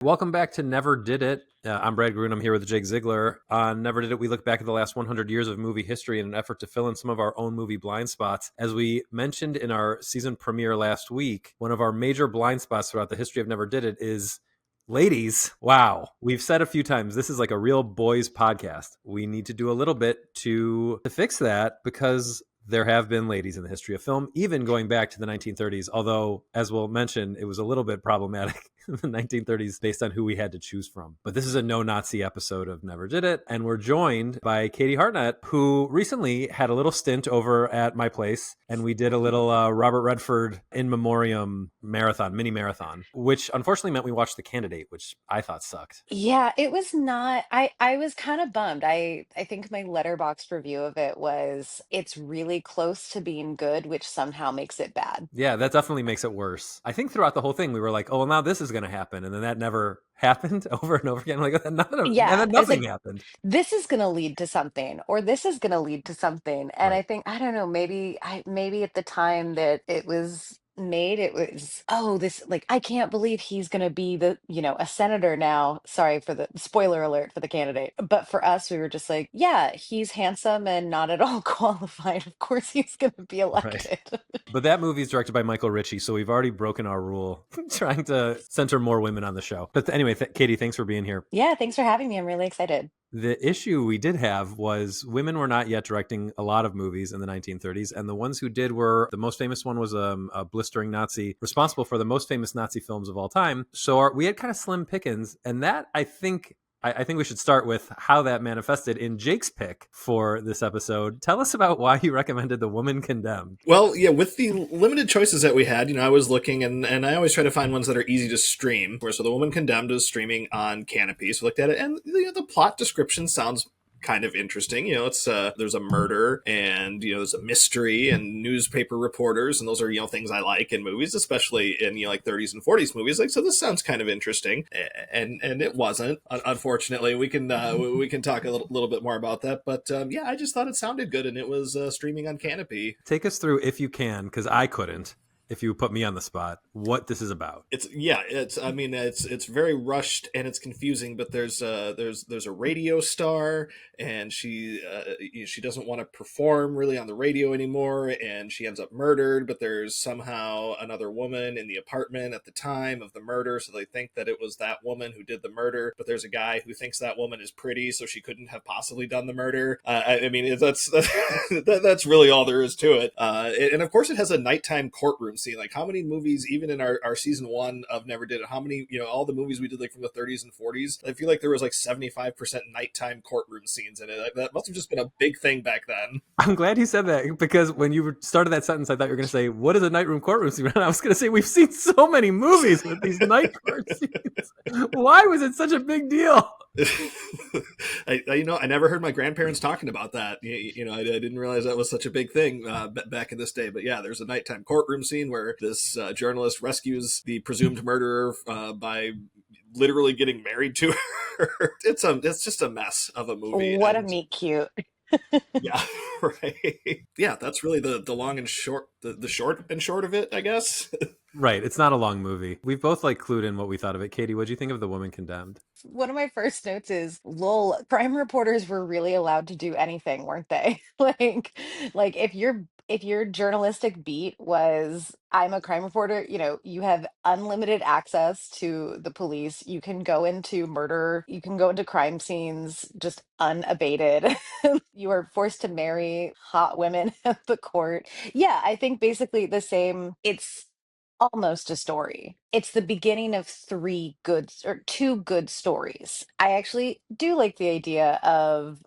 Welcome back to Never Did It. I'm Brad Garoon. I'm here with Jake Ziegler. On Never Did It, we look back at the last 100 years of movie history in an effort to fill in some of our own movie blind spots. As we mentioned in our season premiere last week, one of our major blind spots throughout the history of Never Did It is ladies. Wow. We've said a few times, this is like a real boys podcast. We need to do a little bit to fix that because there have been ladies in the history of film, even going back to the 1930s, although, as we'll mention, it was a little bit problematic in the 1930s based on who we had to choose from. But this is a no-Nazi episode of Never Did It, and we're joined by Katy Hartnett, who recently had a little stint over at my place, and we did a little Robert Redford in memoriam mini marathon, which unfortunately meant we watched The Candidate, which I thought sucked. Yeah, it was not. I was kind of bummed. I think my letterbox review of it was it's really close to being good, which somehow makes it bad. Yeah, that definitely makes it worse. I think throughout the whole thing, we were like, oh, well, now this is going to happen. And then that never happened over and over again. Like, and Yeah, then I was nothing like, happened. this is going to lead to something, or this is going to lead to something. And Right. I think, I don't know, maybe at the time that it was made, it was, oh, this, like, I can't believe he's going to be a senator now. Sorry for the spoiler alert for The Candidate. But for us, we were just like, yeah, he's handsome and not at all qualified. Of course he's going to be Right. elected. But that movie is directed by Michael Ritchie, so we've already broken our rule trying to center more women on the show. But anyway, Katy, thanks for being here. Yeah, thanks for having me. I'm really excited. The issue we did have was women were not yet directing a lot of movies in the 1930s, and the ones who did were the most famous one was a blistering Nazi responsible for the most famous Nazi films of all time. So we had kind of slim pickings, and that I think we should start with how that manifested in Jake's pick for this episode. Tell us about why you recommended The Woman Condemned. Well, yeah, with the limited choices that we had, I was looking and I always try to find ones that are easy to stream. So The Woman Condemned is streaming on Canopy. So I looked at it and the plot description sounds kind of interesting. It's there's a murder and there's a mystery and newspaper reporters, and those are things I like in movies, especially in like 30s and 40s movies. Like, so this sounds kind of interesting, and it wasn't. Unfortunately, we can talk a little bit more about that. But yeah, I just thought it sounded good, and it was streaming on Canopy. Take us through, if you can, because I couldn't, if you put me on the spot, what this is about. It's very rushed and it's confusing, but there's a radio star, and she doesn't want to perform really on the radio anymore, and she ends up murdered, but there's somehow another woman in the apartment at the time of the murder, so they think that it was that woman who did the murder, but there's a guy who thinks that woman is pretty, so she couldn't have possibly done the murder. That's really all there is to it. And of course it has a nighttime courtroom scene. Like, how many movies, even in our season one of Never Did It, how many, all the movies we did like from the 30s and 40s, I feel like there was like 75% nighttime courtroom scenes in it. Like, that must have just been a big thing back then. I'm glad you said that, because when you started that sentence, I thought you were going to say, what is a nightroom courtroom scene? And I was going to say, we've seen so many movies with these night court scenes. Why was it such a big deal? I never heard my grandparents talking about that. I didn't realize that was such a big thing back in this day. But yeah, there's a nighttime courtroom scene where this journalist rescues the presumed murderer by literally getting married to her. It's just a mess of a movie. What a And meet cute. yeah, right. Yeah, that's really the long and short, the short and short of it, I guess. Right. It's not a long movie. We've both clued in what we thought of it. Katy, what'd you think of The Woman Condemned? One of my first notes is, lol, crime reporters were really allowed to do anything, weren't they? Like if your journalistic beat was, I'm a crime reporter, you have unlimited access to the police. You can go into murder, you can go into crime scenes just unabated. You are forced to marry hot women at the court. Yeah, I think basically the same. It's almost a story. It's the beginning of two good stories. I actually do like the idea of,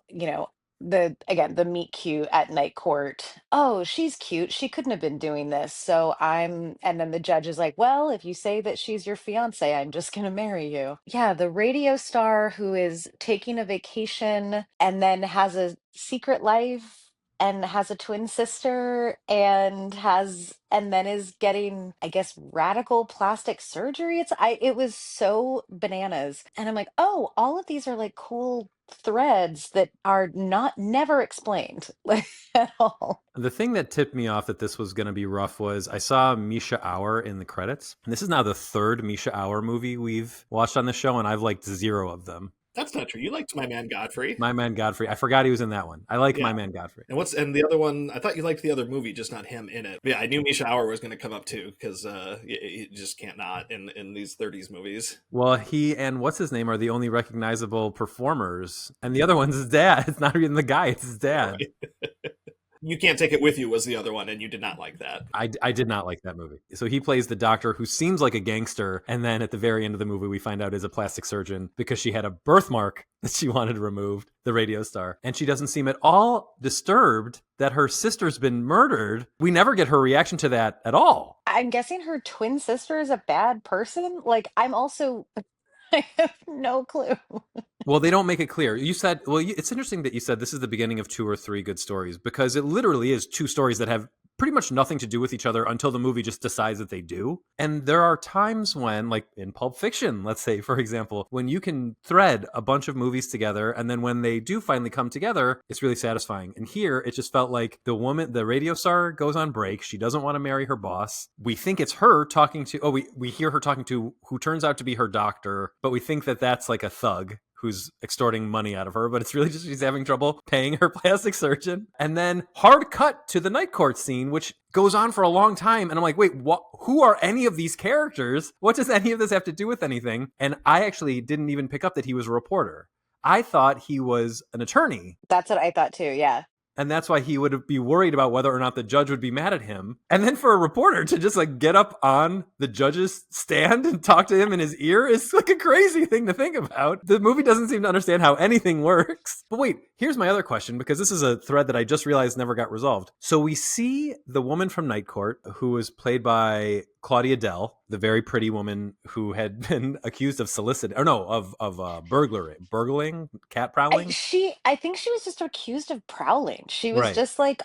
the meet cute at night court. Oh, she's cute. She couldn't have been doing this. And then the judge is like, well, if you say that she's your fiance, I'm just going to marry you. Yeah, the radio star who is taking a vacation and then has a secret life and has a twin sister and then is getting, I guess, radical plastic surgery. It was so bananas. And I'm like, oh, all of these are like cool threads that are not never explained like at all. The thing that tipped me off that this was going to be rough was I saw Misha Auer in the credits. And this is now the third Misha Auer movie we've watched on the show, and I've liked 0 of them. That's not true. You liked My Man Godfrey. My Man Godfrey. I forgot he was in that one. I like Yeah. My Man Godfrey. And the other one? I thought you liked the other movie, just not him in it. But yeah, I knew Misha Auer was going to come up too because you just can't not in these '30s movies. Well, he and what's his name are the only recognizable performers, and the other one's his dad. It's not even the guy; it's his dad. Right. You Can't Take It With You was the other one, and you did not like that. I did not like that movie. So he plays the doctor who seems like a gangster, and then at the very end of the movie, we find out is a plastic surgeon because she had a birthmark that she wanted removed, the radio star. And she doesn't seem at all disturbed that her sister's been murdered. We never get her reaction to that at all. I'm guessing her twin sister is a bad person. Like, I'm also, I have no clue. Well, they don't make it clear. You said, it's interesting that you said this is the beginning of 2 or 3 good stories because it literally is 2 stories that have pretty much nothing to do with each other until the movie just decides that they do. And there are times when, like in Pulp Fiction, let's say, for example, when you can thread a bunch of movies together, and then when they do finally come together, it's really satisfying. And here, it just felt like the radio star goes on break. She doesn't want to marry her boss. We think it's her talking to, we hear her talking to who turns out to be her doctor, but we think that that's like a thug who's extorting money out of her, but it's really just she's having trouble paying her plastic surgeon. And then hard cut to the night court scene, which goes on for a long time. And I'm like, wait, who are any of these characters? What does any of this have to do with anything? And I actually didn't even pick up that he was a reporter. I thought he was an attorney. That's what I thought too, yeah. And that's why he would be worried about whether or not the judge would be mad at him. And then for a reporter to just like get up on the judge's stand and talk to him in his ear is like a crazy thing to think about. The movie doesn't seem to understand how anything works. But wait, here's my other question, because this is a thread that I just realized never got resolved. So we see the woman from Night Court, who was played by Claudia Dell, the very pretty woman who had been accused of burgling, cat prowling. I think she was just accused of prowling. She was Right. just like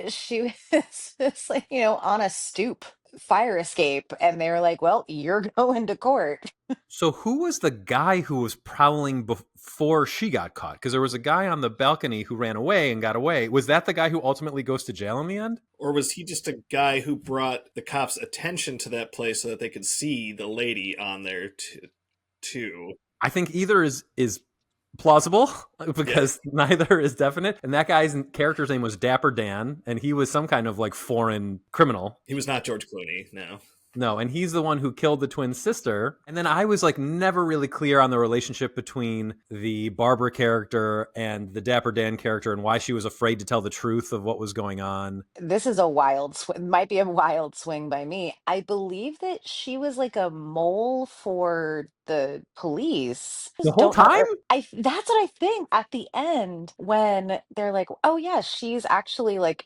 she was just like, on a stoop fire escape, and they were like, well, you're going to court. So who was the guy who was prowling before she got caught? Because there was a guy on the balcony who ran away and got away. Was that the guy who ultimately goes to jail in the end? Or was he just a guy who brought the cops' attention to that place so that they could see the lady on there too? I think either is plausible because neither is definite. And that guy's character's name was Dapper Dan, and he was some kind of like foreign criminal. He was not George Clooney, no. No, and he's the one who killed the twin sister. And then I was like never really clear on the relationship between the Barbara character and the Dapper Dan character and why she was afraid to tell the truth of what was going on. This is might be a wild swing by me. I believe that she was like a mole for the police. The Just whole don't know. time? That's what I think at the end when they're like, oh yeah, she's actually like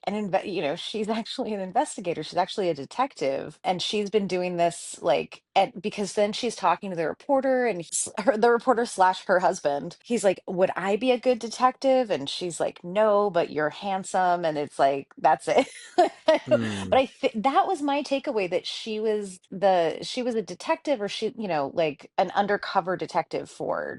she's actually an investigator. She's actually a detective, and she's been doing this like, and because then she's talking to the reporter, and the reporter slash her husband. He's like, would I be a good detective? And she's like, no, but you're handsome, and it's like that's it. But that was my takeaway, that she was a detective, or like an undercover detective for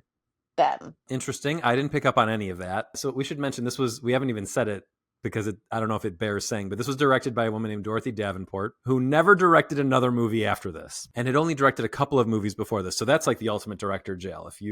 them. Interesting. I didn't pick up on any of that. So we should mention we haven't even said it because I don't know if it bears saying, but this was directed by a woman named Dorothy Davenport, who never directed another movie after this and had only directed a couple of movies before this. So that's like the ultimate director jail. If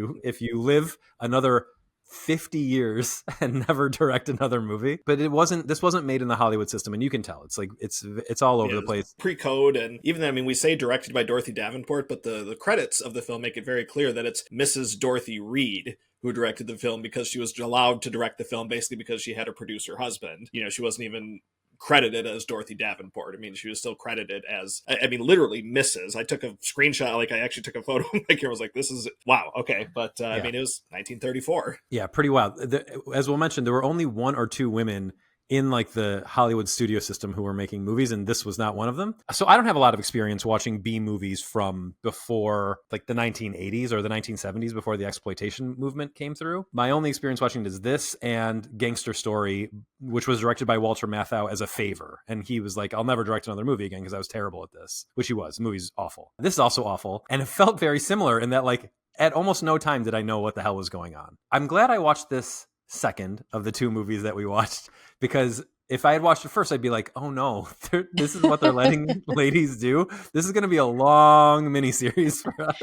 you live another 50 years and never direct another movie. But this wasn't made in the Hollywood system, and you can tell it's like it's all over the place. Pre-code, and even then, I mean, we say directed by Dorothy Davenport, but the credits of the film make it very clear that it's Mrs. Dorothy Reed who directed the film, because she was allowed to direct the film basically because she had a producer husband. She wasn't even credited as Dorothy Davenport. I mean, she was still credited as, literally Mrs. I took a screenshot, like I actually took a photo of my camera, was like, this is, wow, okay. But I mean, it was 1934. Yeah, pretty wild. As we'll mention, there were only 1 or 2 women in like the Hollywood studio system who were making movies, and this was not one of them. So I don't have a lot of experience watching B movies from before like the 1980s or the 1970s, before the exploitation movement came through. My only experience watching is this and Gangster Story, which was directed by Walter Matthau as a favor. And he was like, I'll never direct another movie again because I was terrible at this, which he was. The movie's awful. This is also awful. And it felt very similar in that like at almost no time did I know what the hell was going on. I'm glad I watched this second of the two movies that we watched, because if I had watched it first, I'd be like, oh no, this is what they're letting ladies do. This is going to be a long miniseries for us.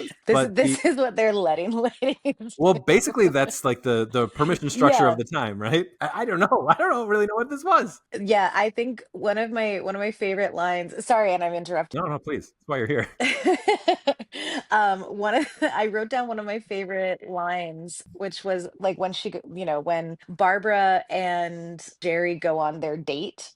This is what they're letting ladies. Well, basically, that's like the permission structure of Yeah. the time, right? I don't know. I don't really know what this was. Yeah, I think one of my favorite lines. Sorry, and I'm interrupting. No, please. That's why you're here. I wrote down one of my favorite lines, which was like when when Barbara and Jerry go on their date.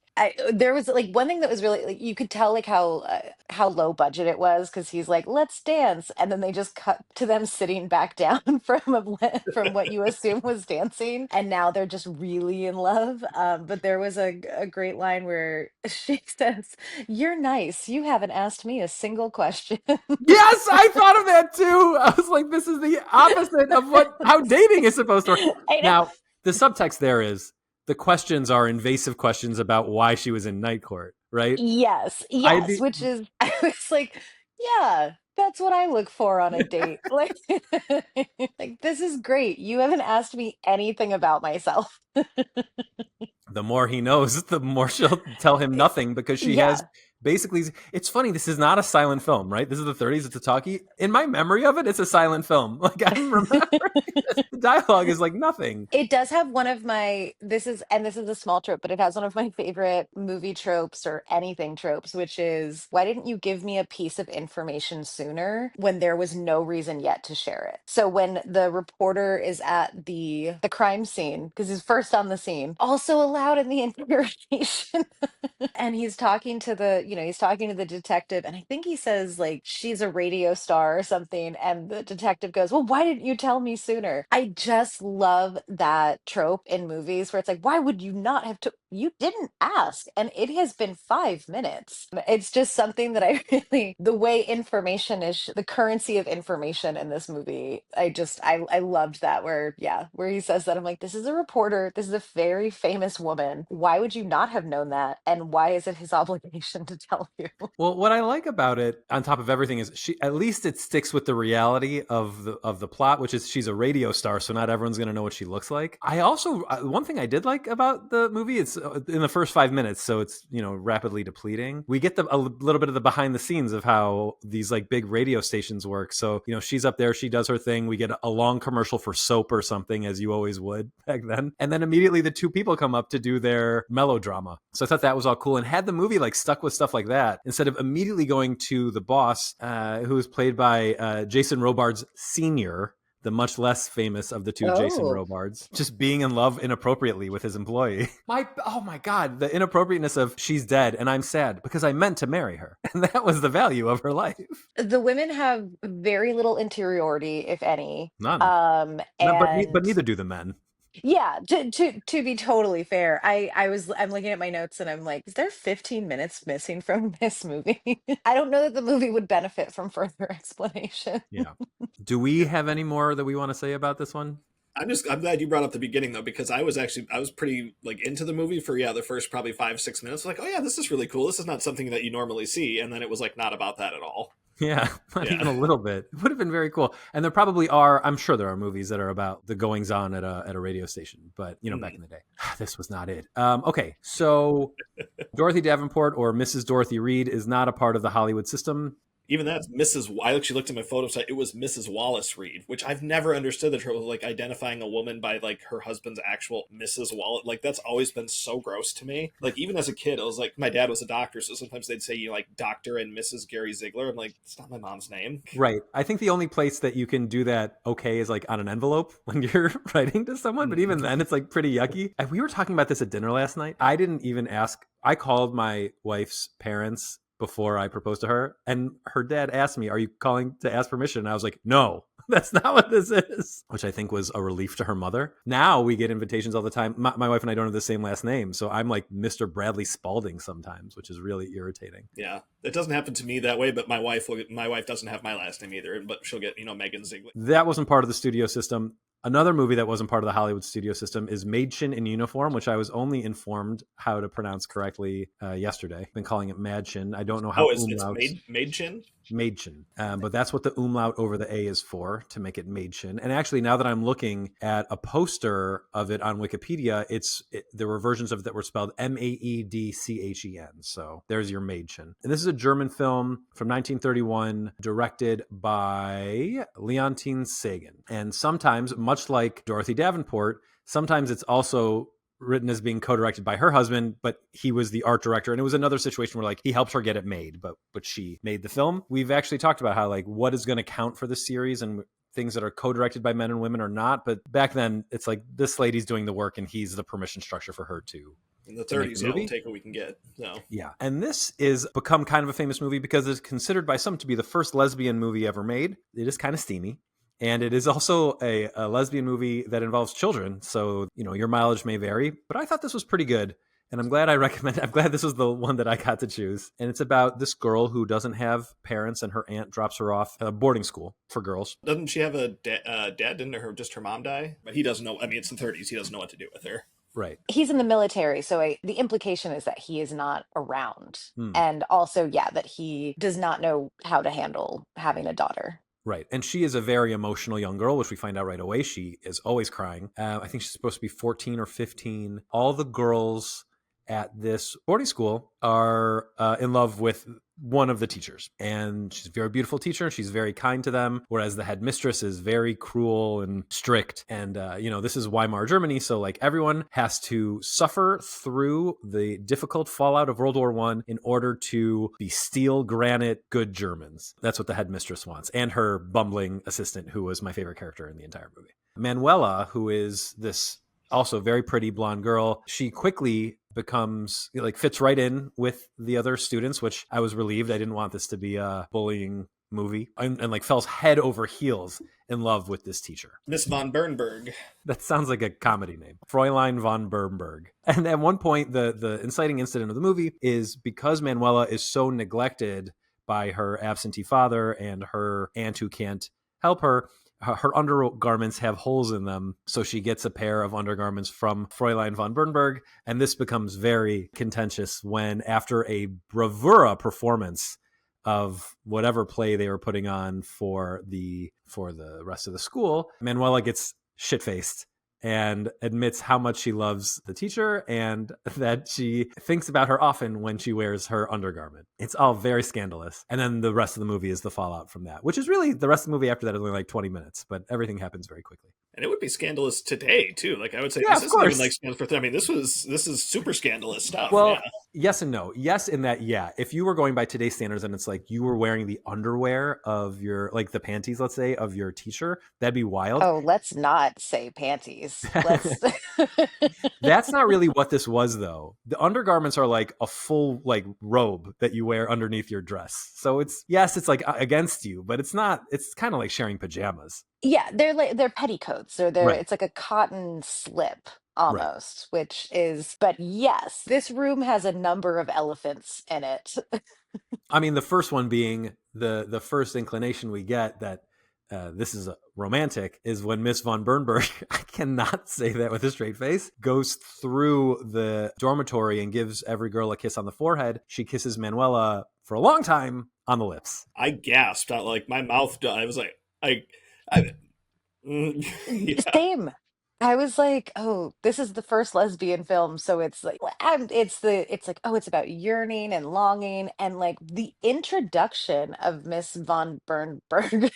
There was like one thing that was really like you could tell like how low budget it was because he's like, let's dance, and then they just cut to them sitting back down from what you assume was dancing, and now they're just really in love. But there was a great line where she says, "You're nice. You haven't asked me a single question." Yes, I thought of that too. I was like, this is the opposite of how dating is supposed to work. I know. Now, the subtext there is the questions are invasive questions about why she was in night court, right? Yes, I'd yes, be which is I was like, yeah, that's what I look for on a date. Like, like this is great. You haven't asked me anything about myself. the more he knows, the more she'll tell him nothing, because she has Yeah. basically. It's funny. This is not a silent film, right? This is the 30s. It's a talkie. In my memory of it, it's a silent film. Like I'm remembering this. The dialogue is like nothing. It does have one of my this is a small trope, but it has one of my favorite movie tropes or anything tropes, which is why didn't you give me a piece of information sooner when there was no reason yet to share it? So when the reporter is at the crime scene, because he's first on the scene, also allowed in the interrogation, and he's talking to the detective, and I think he says like she's a radio star or something, and the detective goes, well, why didn't you tell me sooner? I just love that trope in movies where it's like, why would you not have to, you didn't ask, and it has been 5 minutes. It's just something that I really, the way information is, the currency of information in this movie, I loved that, where he says that. I'm like, this is a reporter, this is a very famous woman, why would you not have known that, and why is it his obligation to tell you? Well, what I like about it, on top of everything, is she at least it sticks with the reality of the plot, which is she's a radio star, so not everyone's going to know what she looks like. I also one thing I did like about the movie, it's in the first 5 minutes, so it's rapidly depleting. We get a little bit of the behind the scenes of how these like big radio stations work. So she's up there, she does her thing. We get a long commercial for soap or something, as you always would back then, and then immediately the two people come up to do their melodrama. So I thought that was all cool, and had the movie like stuck with stuff like that instead of immediately going to the boss, who is played by Jason Robards Sr., the much less famous of the two Jason Oh, Robards, just being in love inappropriately with his employee. Oh my God, the inappropriateness of she's dead and I'm sad because I meant to marry her. And that was the value of her life. the women have very little interiority, if any. None. No, but And neither do the men. yeah, to be totally fair, I'm looking at my notes and I'm like, is there 15 minutes missing from this movie? I don't know that the movie would benefit from further explanation. Yeah. Do we have any more that we want to say about this one? I'm glad you brought up the beginning though, because I was pretty like into the movie for the first probably 5-6 minutes. Like, oh yeah, this is really cool. This is not something that you normally see, and then it was like not about that at all. Yeah, not Yeah. even a little bit. It would have been very cool. And there probably are, I'm sure there are movies that are about the goings on at a radio station, but back in the day, this was not it. Okay, so Dorothy Davenport, or Mrs. Dorothy Reed, is not a part of the Hollywood system. Even that's Mrs. I actually looked at my photo site. It was Mrs. Wallace Reed, which I've never understood the trouble of like identifying a woman by like her husband's actual Mrs. Wallace. Like that's always been so gross to me. Like even as a kid, I was like, my dad was a doctor, so sometimes they'd say like Doctor and Mrs. Gary Ziegler. I'm like, it's not my mom's name. Right. I think the only place that you can do that okay is like on an envelope when you're writing to someone, but even then it's like pretty yucky. We were talking about this at dinner last night. I didn't even ask. I called my wife's parents before I proposed to her. And her dad asked me, "Are you calling to ask permission?" And I was like, "No, that's not what this is," which I think was a relief to her mother. Now we get invitations all the time. My wife and I don't have the same last name, so I'm like Mr. Bradley Spalding sometimes, which is really irritating. Yeah, it doesn't happen to me that way, but my wife doesn't have my last name either, but she'll get Megan Ziegler. That wasn't part of the studio system. Another movie that wasn't part of the Hollywood studio system is Madchen in Uniform, which I was only informed how to pronounce correctly yesterday. I've been calling it Madchen. I don't know how It's umlauts. Madchen. Madchen. But that's what the umlaut over the A is for, to make it Madchen. And actually, now that I'm looking at a poster of it on Wikipedia, there were versions of it that were spelled Maedchen. So there's your Madchen. And this is a German film from 1931, directed by Leontine Sagan. And sometimes, much like Dorothy Davenport, sometimes it's also written as being co-directed by her husband, but he was the art director. And it was another situation where like he helped her get it made, but she made the film. We've actually talked about how like what is going to count for the series and things that are co-directed by men and women or not. But back then it's like this lady's doing the work and he's the permission structure for her to. In the 30s, yeah, we'll take what we can get. So. Yeah. And this is become kind of a famous movie because it's considered by some to be the first lesbian movie ever made. It is kind of steamy. And it is also a lesbian movie that involves children. So, your mileage may vary, but I thought this was pretty good. And I'm glad this was the one that I got to choose. And it's about this girl who doesn't have parents and her aunt drops her off at a boarding school for girls. Doesn't she have a dad? Didn't just her mom die? But he doesn't know. I mean, it's the 30s. He doesn't know what to do with her. Right. He's in the military, so the implication is that he is not around. Hmm. And also, yeah, that he does not know how to handle having a daughter. Right. And she is a very emotional young girl, which we find out right away. She is always crying. I think she's supposed to be 14 or 15. All the girls at this boarding school are in love with one of the teachers. And she's a very beautiful teacher. She's very kind to them, whereas the headmistress is very cruel and strict. And, this is Weimar Germany. So like everyone has to suffer through the difficult fallout of World War I in order to be steel, granite, good Germans. That's what the headmistress wants. And her bumbling assistant, who was my favorite character in the entire movie. Manuela, who is this also very pretty blonde girl, she quickly becomes fits right in with the other students, which I was relieved. I didn't want this to be a bullying movie, and falls head over heels in love with this teacher, Miss von Bernberg. That sounds like a comedy name, Fräulein von Bernberg. And at one point, the inciting incident of the movie is because Manuela is so neglected by her absentee father and her aunt who can't help her. Her undergarments have holes in them, so she gets a pair of undergarments from Fräulein von Bernberg, and this becomes very contentious when, after a bravura performance of whatever play they were putting on for the rest of the school, Manuela gets shit-faced and admits how much she loves the teacher and that she thinks about her often when she wears her undergarment. It's all very scandalous. And then the rest of the movie is the fallout from that, which is really the rest of the movie after that is only like 20 minutes, but everything happens very quickly. And it would be scandalous today too. Like I would say, yeah, this isn't even like scandalous. I mean, this is super scandalous stuff. Well, yeah. Yes and no. Yes, in that, yeah. If you were going by today's standards and it's like you were wearing the underwear of your, like the panties, let's say, of your teacher, that'd be wild. Oh, let's not say panties. Let's. That's not really what this was, though. The undergarments are like a full like robe that you wear underneath your dress. So it's like against you, but it's not. It's kind of like sharing pajamas. Yeah, they're petticoats, or Right. it's like a cotton slip almost, right. Which is, but yes, this room has a number of elephants in it. I mean, the first one being the first inclination we get that this is a romantic is when Miss von Bernberg, I cannot say that with a straight face, goes through the dormitory and gives every girl a kiss on the forehead. She kisses Manuela for a long time on the lips. I gasped out, like my mouth. I was like, yeah. Same. I was like, oh, this is the first lesbian film, so it's like, it's like, oh, it's about yearning and longing, and like the introduction of Miss von Bernberg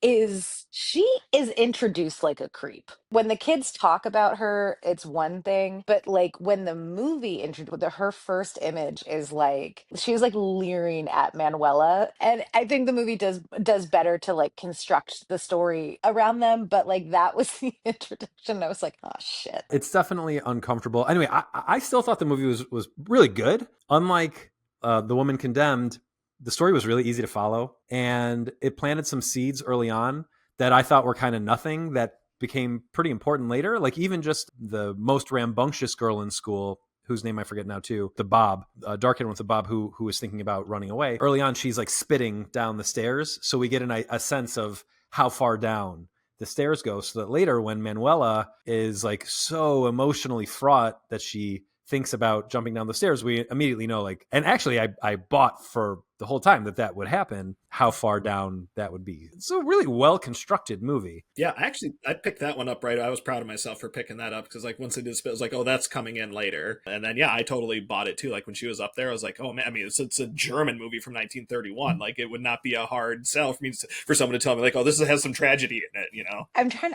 she is introduced like a creep. When the kids talk about her, it's one thing, but like when the movie her first image is like she's like leering at Manuela, and I think the movie does better to like construct the story around them, but like that was the introduction. I was like, oh shit. It's definitely uncomfortable. Anyway, I still thought the movie was really good. Unlike The Woman Condemned, the story was really easy to follow, and it planted some seeds early on that I thought were kind of nothing that became pretty important later. Like even just the most rambunctious girl in school, whose name I forget now too, the Bob, dark haired one with the Bob, who was thinking about running away. Early on, she's like spitting down the stairs, so we get a sense of how far down the stairs go, so that later when Manuela is like so emotionally fraught that she thinks about jumping down the stairs, we immediately know, like, and actually I bought for the whole time that would happen, how far down that would be. It's a really well constructed movie. Yeah, actually, I picked that one up right. I was proud of myself for picking that up because, like, once they did spit, I was like, "Oh, that's coming in later." And then, yeah, I totally bought it too. Like when she was up there, I was like, "Oh man!" I mean, it's a German movie from 1931. Like, it would not be a hard sell for me for someone to tell me, like, "Oh, this has some tragedy in it," you know?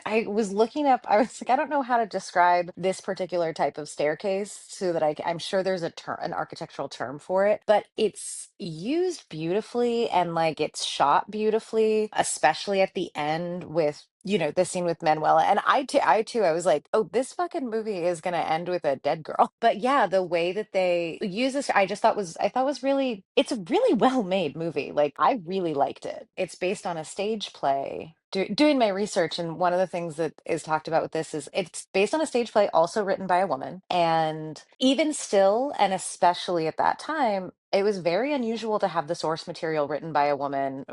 I was looking up, I was like, I don't know how to describe this particular type of staircase so that I'm sure there's a term, an architectural term for it, but it's used beautifully and like it's shot beautifully, especially at the end with, the scene with Manuela. And I too, I was like, oh, this fucking movie is gonna end with a dead girl. But yeah, the way that they use this, I thought was really, it's a really well made movie. Like I really liked it. It's based on a stage play. Doing my research, and one of the things that is talked about with this is it's based on a stage play also written by a woman. And even still, and especially at that time, it was very unusual to have the source material written by a woman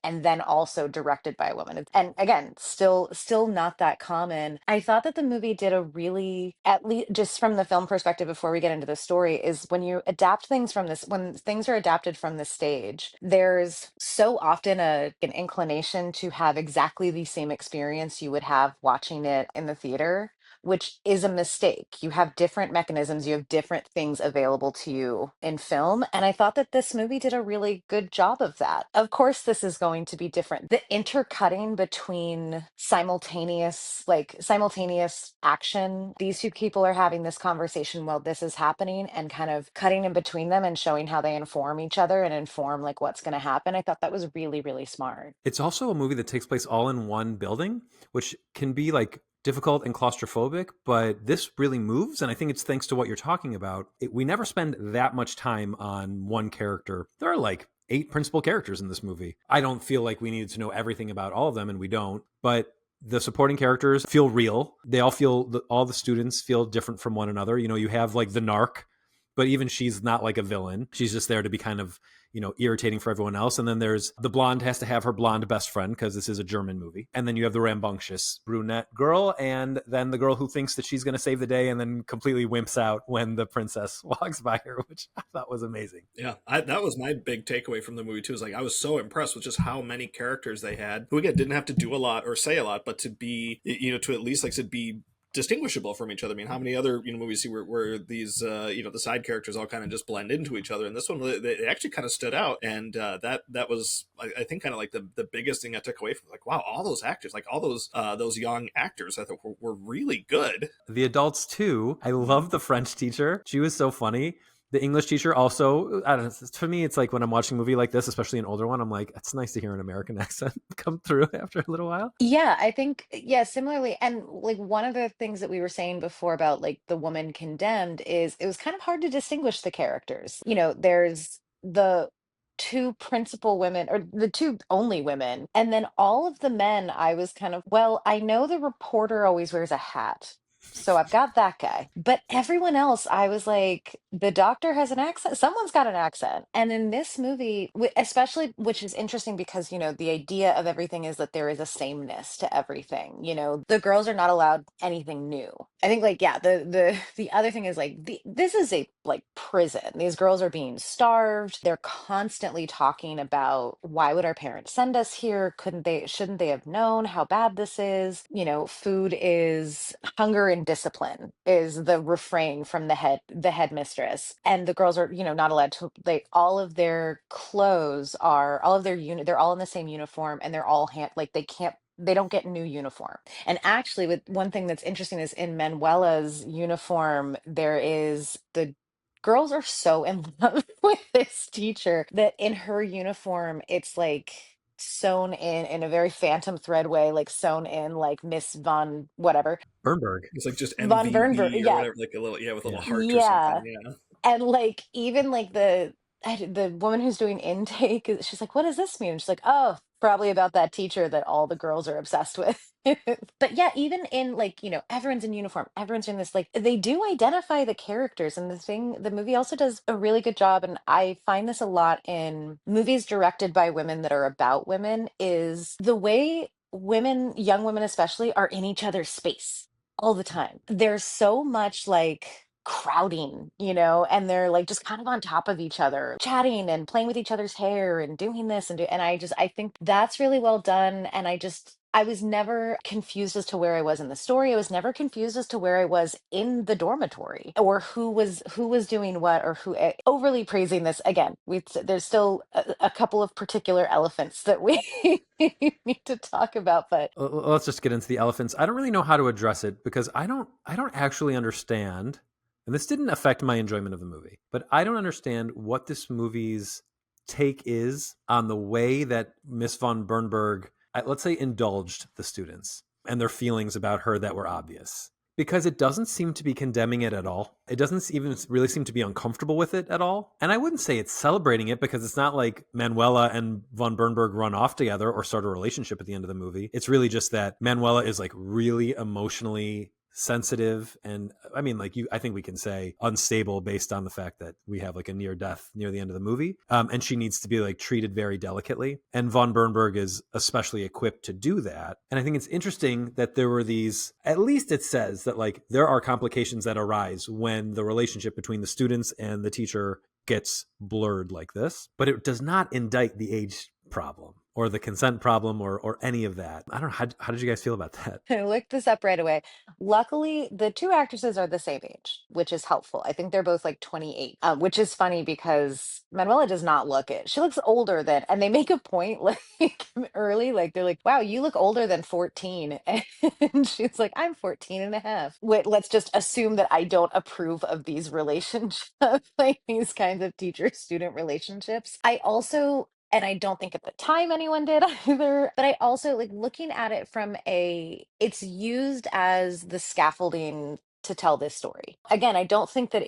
and then also directed by a woman. And again, still not that common. I thought that the movie did a really, at least just from the film perspective before we get into the story, is when you adapt things from this, when things are adapted from the stage, there's so often an inclination to have exactly the same experience you would have watching it in the theater, which is a mistake. You have different mechanisms, you have different things available to you in film. And I thought that this movie did a really good job of that. Of course, this is going to be different. The intercutting between simultaneous action, these two people are having this conversation while this is happening and kind of cutting in between them and showing how they inform each other and inform like what's going to happen. I thought that was really, really smart. It's also a movie that takes place all in one building, which can be like difficult and claustrophobic, but this really moves. And I think it's thanks to what you're talking about. We never spend that much time on one character. There are like 8 principal characters in this movie. I don't feel like we needed to know everything about all of them, and we don't. But the supporting characters feel real. They all all the students feel different from one another. You have like the narc, but even she's not like a villain. She's just there to be kind of, irritating for everyone else. And then there's the blonde has to have her blonde best friend because this is a German movie. And then you have the rambunctious brunette girl, and then the girl who thinks that she's going to save the day and then completely wimps out when the princess walks by her, which I thought was amazing. Yeah, that was my big takeaway from the movie too. Is like I was so impressed with just how many characters they had, who again didn't have to do a lot or say a lot, but to be, to at least like I said, be distinguishable from each other. I mean, how many other movies see where these the side characters all kind of just blend into each other, and this one they actually kind of stood out, and that was I think kind of like the biggest thing I took away from, like, wow, all those actors, like all those young actors, I thought were really good. The adults too. I love the French teacher. She was so funny. The English teacher also, I don't know, for me, it's like when I'm watching a movie like this, especially an older one, I'm like, it's nice to hear an American accent come through after a little while. Yeah, I think, yeah, similarly. And like one of the things that we were saying before about like the woman condemned is it was kind of hard to distinguish the characters. There's the two principal women or the two only women. And then all of the men, I was kind of, well, I know the reporter always wears a hat. So I've got that guy. But everyone else, I was like, the doctor has an accent. Someone's got an accent. And in this movie, especially, which is interesting because, the idea of everything is that there is a sameness to everything. The girls are not allowed anything new. I think like, yeah, the other thing is like this is a like prison. These girls are being starved. They're constantly talking about why would our parents send us here? Shouldn't they have known how bad this is? Food is hunger and discipline is the refrain from the headmistress. And the girls are, not allowed to, like, all of their clothes are all of their unit, they're all in the same uniform, and they're all like they don't get new uniform. And actually, with one thing that's interesting is in Manuela's uniform, there is the girls are so in love with this teacher that in her uniform, it's like sewn in a very phantom thread way, like sewn in like Miss Von whatever. Bernberg. It's like just Von Bernberg. MVB or Yeah. whatever, like a little, yeah, with a little Yeah. heart or something. Yeah. Yeah. And like even like the woman who's doing intake, she's like, what does this mean? And she's like, oh, probably about that teacher that all the girls are obsessed with. But yeah, even in like, everyone's in uniform, everyone's doing this, like they do identify the characters. And the movie also does a really good job. And I find this a lot in movies directed by women that are about women, is the way women, young women especially, are in each other's space all the time. There's so much like crowding, and they're like just kind of on top of each other, chatting and playing with each other's hair and doing this and I think that's really well done. And I was never confused as to where I was in the story. I was never confused as to where I was in the dormitory, or who was doing what, or who overly praising this again. There's still a couple of particular elephants that we need to talk about, but Let's just get into the elephants. I don't really know how to address it because I don't actually understand, and this didn't affect my enjoyment of the movie, but I don't understand what this movie's take is on the way that Miss von Bernberg, let's say, indulged the students and their feelings about her that were obvious. Because it doesn't seem to be condemning it at all. It doesn't even really seem to be uncomfortable with it at all. And I wouldn't say it's celebrating it, because it's not like Manuela and von Bernberg run off together or start a relationship at the end of the movie. It's really just that Manuela is like really emotionally sensitive, and I mean, like, I think we can say unstable based on the fact that we have like a near death near the end of the movie, and she needs to be like treated very delicately, and von Bernberg is especially equipped to do that. And I think it's interesting that there were these, at least it says that like there are complications that arise when the relationship between the students and the teacher gets blurred like this, but it does not indict the age problem or the consent problem or any of that. I don't know. How did you guys feel about that? I looked this up right away. Luckily, the two actresses are the same age, which is helpful. I think they're both like 28, which is funny because Manuela does not look it. She looks older than, and they make a point like early, like they're like, wow, you look older than 14. And she's like, I'm 14 and a half. Wait, let's just assume that I don't approve of these relationships, like these kinds of teacher-student relationships. I also, and I don't think at the time anyone did either, but I also like looking at it from it's used as the scaffolding to tell this story. Again, I don't think that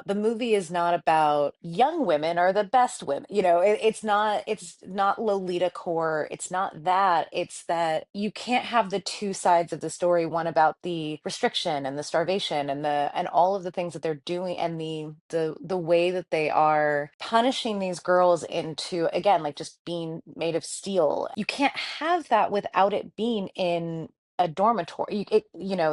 the movie is not about young women are the best women. It's not Lolita core. It's not that. It's that you can't have the two sides of the story, one about the restriction and the starvation and all of the things that they're doing, and the way that they are punishing these girls into, again, like just being made of steel. You can't have that without it being in a dormitory.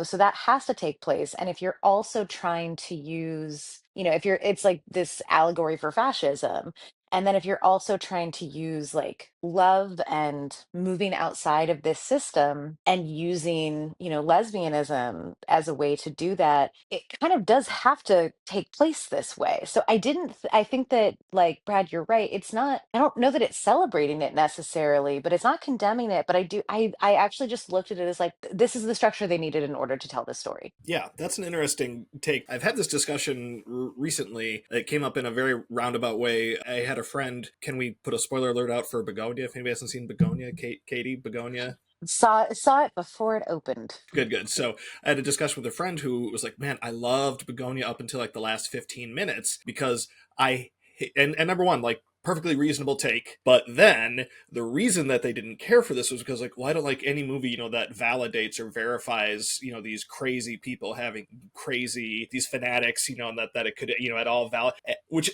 So that has to take place. And if you're also trying to use, if you're, it's like this allegory for fascism. And then if you're also trying to use like love and moving outside of this system and using, lesbianism as a way to do that, it kind of does have to take place this way. So I think that, like, Brad, you're right. I don't know that it's celebrating it necessarily, but it's not condemning it. But I actually just looked at it as like, this is the structure they needed in order to tell this story. Yeah, that's an interesting take. I've had this discussion recently. It came up in a very roundabout way. I had a friend. Can we put a spoiler alert out for Bugonia? If anybody hasn't seen Bugonia, Katy, Bugonia. Saw it before it opened. Good, good. So I had a discussion with a friend who was like, man, I loved Bugonia up until like the last 15 minutes because and number one, like, perfectly reasonable take. But then the reason that they didn't care for this was because, like, well, I don't like any movie, that validates or verifies, these crazy people having these fanatics, and that it could, at all valid, which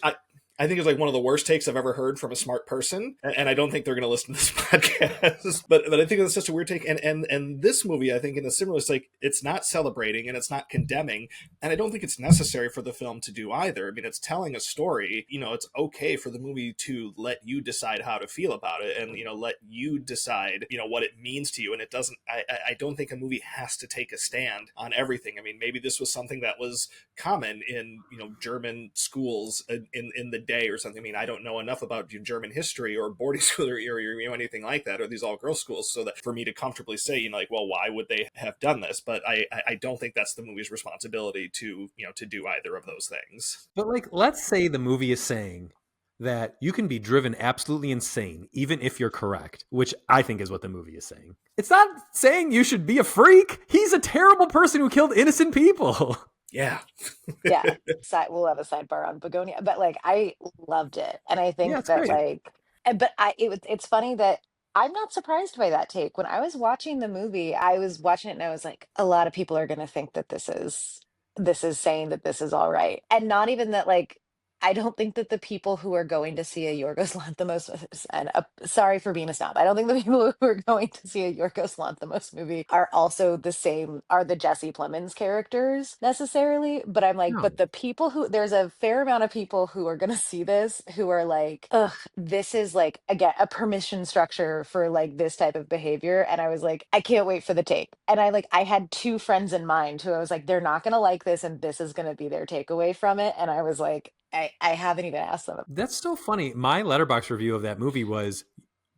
I think is like one of the worst takes I've ever heard from a smart person, and I don't think they're going to listen to this podcast. but I think that's such a weird take. And this movie, I think, in a similar, it's like it's not celebrating and it's not condemning, and I don't think it's necessary for the film to do either. I mean, it's telling a story. It's okay for the movie to let you decide how to feel about it, and let you decide what it means to you. And it doesn't. I don't think a movie has to take a stand on everything. I mean, maybe this was something that was common in German schools in the day or something. I mean, I don't know enough about German history or boarding school or anything like that, or these all girls schools, so that for me to comfortably say, like, well, why would they have done this? But I don't think that's the movie's responsibility to to do either of those things. But like, let's say the movie is saying that you can be driven absolutely insane even if you're correct, which I think is what the movie is saying. It's not saying you should be a freak. He's a terrible person who killed innocent people. Yeah. Yeah. We'll have a sidebar on Bugonia, but like I loved it. And I Yeah, think it's that great. like but it's funny that I'm not surprised by that take. When I was watching the movie, I was watching it and I was like, a lot of people are going to think that this is saying that this is all right. And not even that like I don't think that the people who are going to see a Yorgos Lanthimos and sorry for being a snob. I don't think the people who are going to see a Yorgos Lanthimos movie are also the same are the Jesse Plemons characters necessarily. But I'm like, but No, the people who there's a fair amount of people who are going to see this who are like, ugh, this is like again a permission structure for like this type of behavior. And I was like, I can't wait for the take. And I had two friends in mind who I was like, they're not going to like this, and this is going to be their takeaway from it. And I was like, I haven't even asked them. that's so funny. My letterbox review of that movie was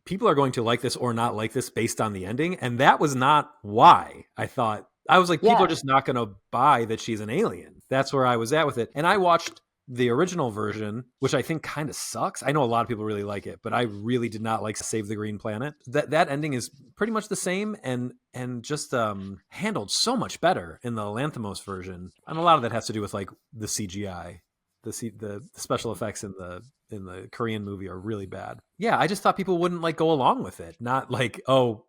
people are going to like this or not like this based on the ending. And that was not why I thought. I was like, people are Yeah. just not going to buy that she's an alien. That's where I was at with it. And I watched the original version, which I think kind of sucks. I know a lot of people really like it, but I really did not like Save the Green Planet. That ending is pretty much the same and just handled so much better in the Lanthimos version. And a lot of that has to do with like the CGI. The special effects in the Korean movie are really bad. Yeah, I just thought people wouldn't like go along with it. Not like, oh,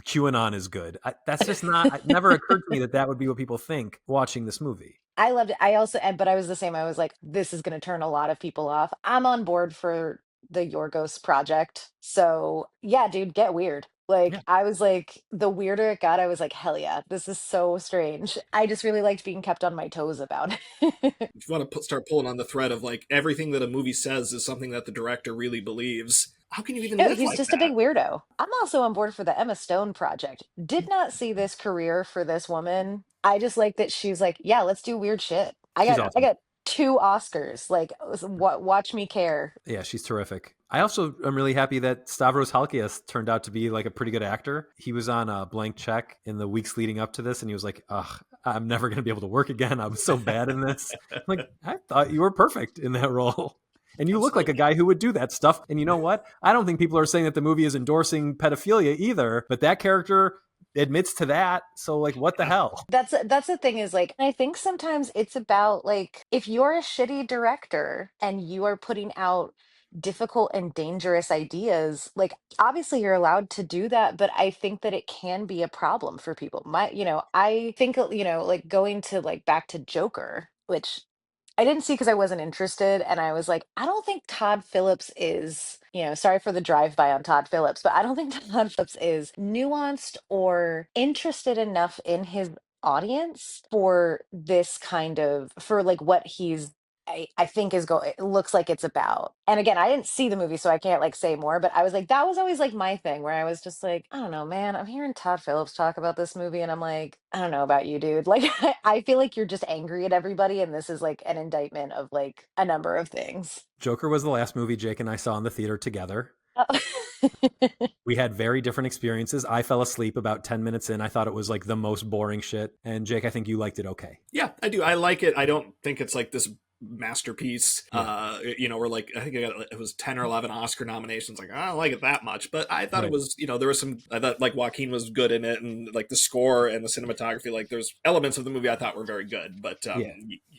QAnon is good. That's just not. It never occurred to me that that would be what people think watching this movie. I loved it. I also, but I was the same. I was like, this is going to turn a lot of people off. I'm on board for the Yorgos project. So yeah, dude, get weird. Like, Yeah, I was like, the weirder it got, I was like, hell yeah, this is so strange. I just really liked being kept on my toes about it. If you want to start pulling on the thread of like everything that a movie says is something that the director really believes, how can you even No, live he's like just a big that? weirdo. I'm also on board for the Emma Stone project. Did not see this career for this woman. I just like that she's like, yeah, let's do weird shit. I she's got I awesome. got two Oscars. Like, watch me care. Yeah, she's terrific. I also am really happy that Stavros Halkias turned out to be like a pretty good actor. He was on a Blank Check in the weeks leading up to this, and he was like, "Ugh, I'm never going to be able to work again. I was so bad in this." I'm like, I thought you were perfect in that role. And you look like a Absolutely. guy who would do that stuff. And you know what? I don't think people are saying that the movie is endorsing pedophilia either, but that character admits to that. So, like, what the Yeah. hell? That's the thing is like I think sometimes it's about like if you're a shitty director and you are putting out difficult and dangerous ideas, like obviously you're allowed to do that, but I think that it can be a problem for people. I think like going to like back to Joker, which I didn't see because I wasn't interested. And I was like, I don't think Todd Phillips is, sorry for the drive by on Todd Phillips, but I don't think Todd Phillips is nuanced or interested enough in his audience for this kind of, for like what I think it looks like it's about. And again, I didn't see the movie, so I can't like say more, but I was like, that was always like my thing where I was just like, I don't know, man, I'm hearing Todd Phillips talk about this movie and I'm like, I don't know about you, dude. Like, I feel like you're just angry at everybody, and this is like an indictment of like a number of things. Joker was the last movie Jake and I saw in the theater together. Oh. We had very different experiences. I fell asleep about 10 minutes in. I thought it was like the most boring shit. And Jake, I think you liked it okay. Yeah, I do. I like it. I don't think it's like this masterpiece. Yeah. We're like I think it was 10 or 11 Oscar nominations. Like I don't like it that much, but I thought it Right. was. There was some. I thought like Joaquin was good in it, and like the score and the cinematography. Like there's elements of the movie I thought were very good, but Yeah.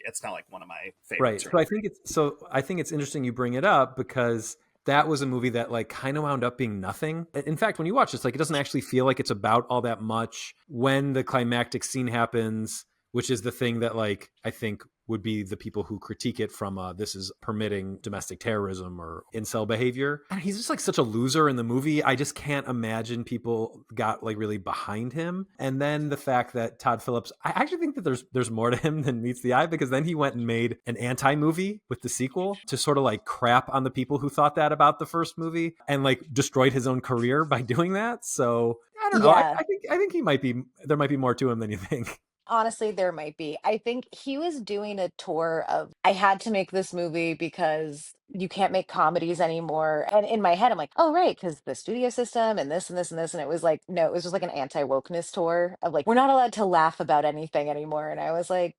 it's not like one of my Right. favorites or anything. I think it's interesting you bring it up because that was a movie that like kind of wound up being nothing. In fact, when you watch this, like it doesn't actually feel like it's about all that much when the climactic scene happens, which is the thing that like I think would be the people who critique it from this is permitting domestic terrorism or incel behavior. And he's just like such a loser in the movie. I just can't imagine people got like really behind him. And then the fact that Todd Phillips, I actually think that there's more to him than meets the eye because then he went and made an anti-movie with the sequel to sort of like crap on the people who thought that about the first movie and like destroyed his own career by doing that. So I don't know. Yeah. I think he might be there might be more to him than you think. Honestly, there might be. I think he was doing a tour of, I had to make this movie because you can't make comedies anymore. And in my head, I'm like, oh, right, because the studio system and this and this and this. And it was like, no, it was just like an anti wokeness tour of like, we're not allowed to laugh about anything anymore. And I was like,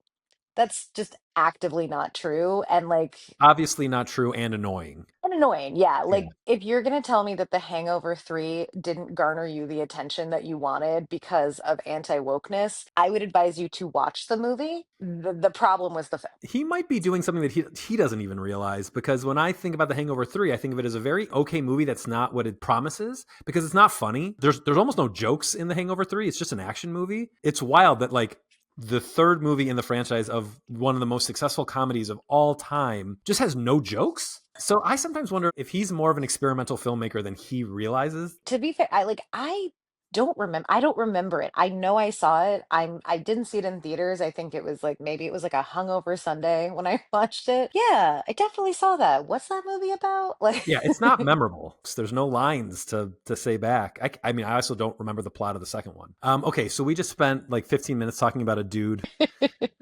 That's just actively not true. And like, Obviously not true and annoying. and annoying. Yeah. Yeah. Like, if you're going to tell me that The Hangover 3 didn't garner you the attention that you wanted because of anti wokeness, I would advise you to watch the movie. The problem was the film. He might be doing something that he doesn't even realize, because when I think about The Hangover 3, I think of it as a very okay movie that's not what it promises, because it's not funny. There's almost no jokes in The Hangover 3. It's just an action movie. It's wild that like the third movie in the franchise of one of the most successful comedies of all time just has no jokes. So I sometimes wonder if he's more of an experimental filmmaker than he realizes. To be fair, I don't remember it. I know I saw it. I didn't see it in theaters. I think it was like, maybe it was like a hungover Sunday when I watched it. Yeah, I definitely saw that. What's that movie about? Like, Yeah, it's not memorable. There's no lines to say back. I mean, I also don't remember the plot of the second one. Okay, so we just spent like 15 minutes talking about a dude,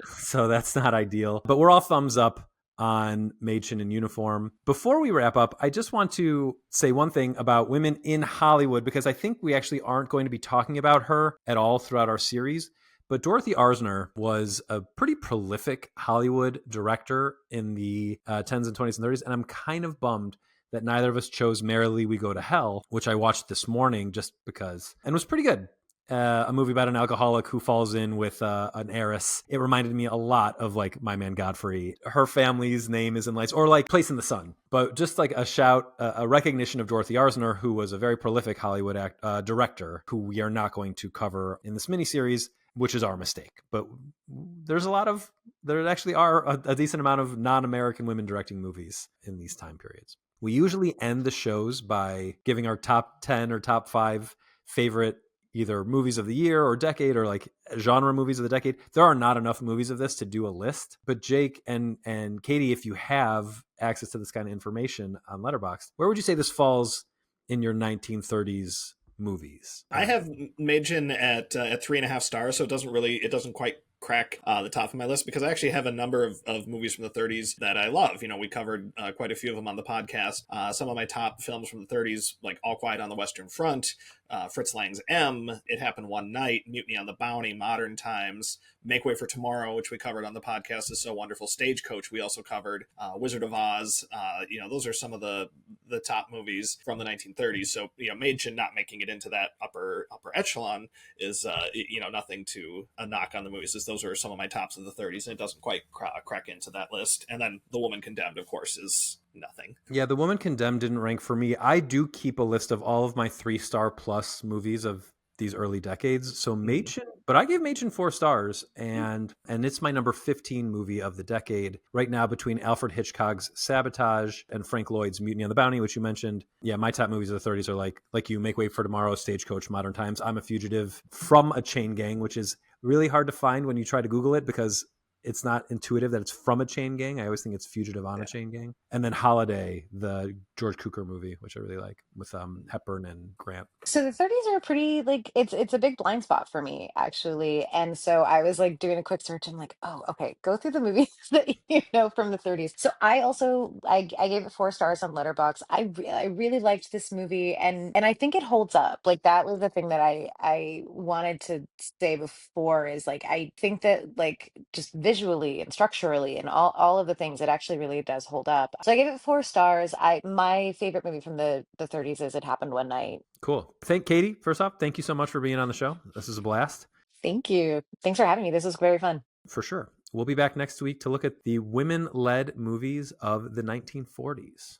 so that's not ideal. But we're all thumbs up on Madchen in uniform. Before we wrap up, I just want to say one thing about women in Hollywood, because I think we actually aren't going to be talking about her at all throughout our series. But Dorothy Arzner was a pretty prolific Hollywood director in the 10s and 20s and 30s, and I'm kind of bummed that neither of us chose Merrily We Go to Hell, which I watched this morning just because, and was pretty good. A movie about an alcoholic who falls in with an heiress. It reminded me a lot of like My Man Godfrey. Her family's name is in lights, or like Place in the Sun. But just like a recognition of Dorothy Arzner, who was a very prolific Hollywood director, who we are not going to cover in this miniseries, which is our mistake. But there actually are a decent amount of non-American women directing movies in these time periods. We usually end the shows by giving our top 10 or top 5 favorite either movies of the year or decade, or like genre movies of the decade. There are not enough movies of this to do a list. But Jake and Katie, if you have access to this kind of information on Letterboxd, where would you say this falls in your 1930s movies? I have Madchen at 3.5 stars, so it doesn't quite crack the top of my list, because I actually have a number of movies from the 30s that I love. You know, we covered quite a few of them on the podcast. Some of my top films from the 30s, like All Quiet on the Western Front, Fritz Lang's M, It Happened One Night, Mutiny on the Bounty, Modern Times, Make Way for Tomorrow, which we covered on the podcast, is so wonderful. Stagecoach, we also covered. Wizard of Oz. Those are some of the top movies from the 1930s. So, Madchen not making it into that upper echelon is, nothing to a knock on the movies. Those are some of my tops of the 30s, and it doesn't quite crack into that list. And then The Woman Condemned, of course, is nothing. Yeah, The Woman Condemned didn't rank for me. I do keep a list of all of my 3-star plus movies of these early decades. So Madchen, but I gave Madchen 4 stars, and it's my number 15 movie of the decade right now, between Alfred Hitchcock's Sabotage and Frank Lloyd's Mutiny on the Bounty, which you mentioned. Yeah, my top movies of the 30s are like you, Make Way for Tomorrow, Stagecoach, Modern Times, I'm a Fugitive, From a Chain Gang, which is really hard to find when you try to Google it, because it's not intuitive that it's from a chain gang. I always think it's Fugitive on a Chain Gang. And then Holiday, the George Cukor movie, which I really like, with Hepburn and Grant. so the 30s are pretty, like, it's a big blind spot for me, actually. And so I was like doing a quick search. I'm like, oh, okay, go through the movies that you know from the 30s. So I gave it 4 stars on Letterboxd. I really liked this movie, and I think it holds up. Like, that was the thing that I wanted to say before, is like, I think that, like, just visually and structurally and all of the things, it actually really does hold up. So I gave it 4 stars. My favorite movie from the 30s is It Happened One Night. Cool. Katie, first off, thank you so much for being on the show. This is a blast. Thank you. Thanks for having me. This was very fun. For sure. We'll be back next week to look at the women-led movies of the 1940s.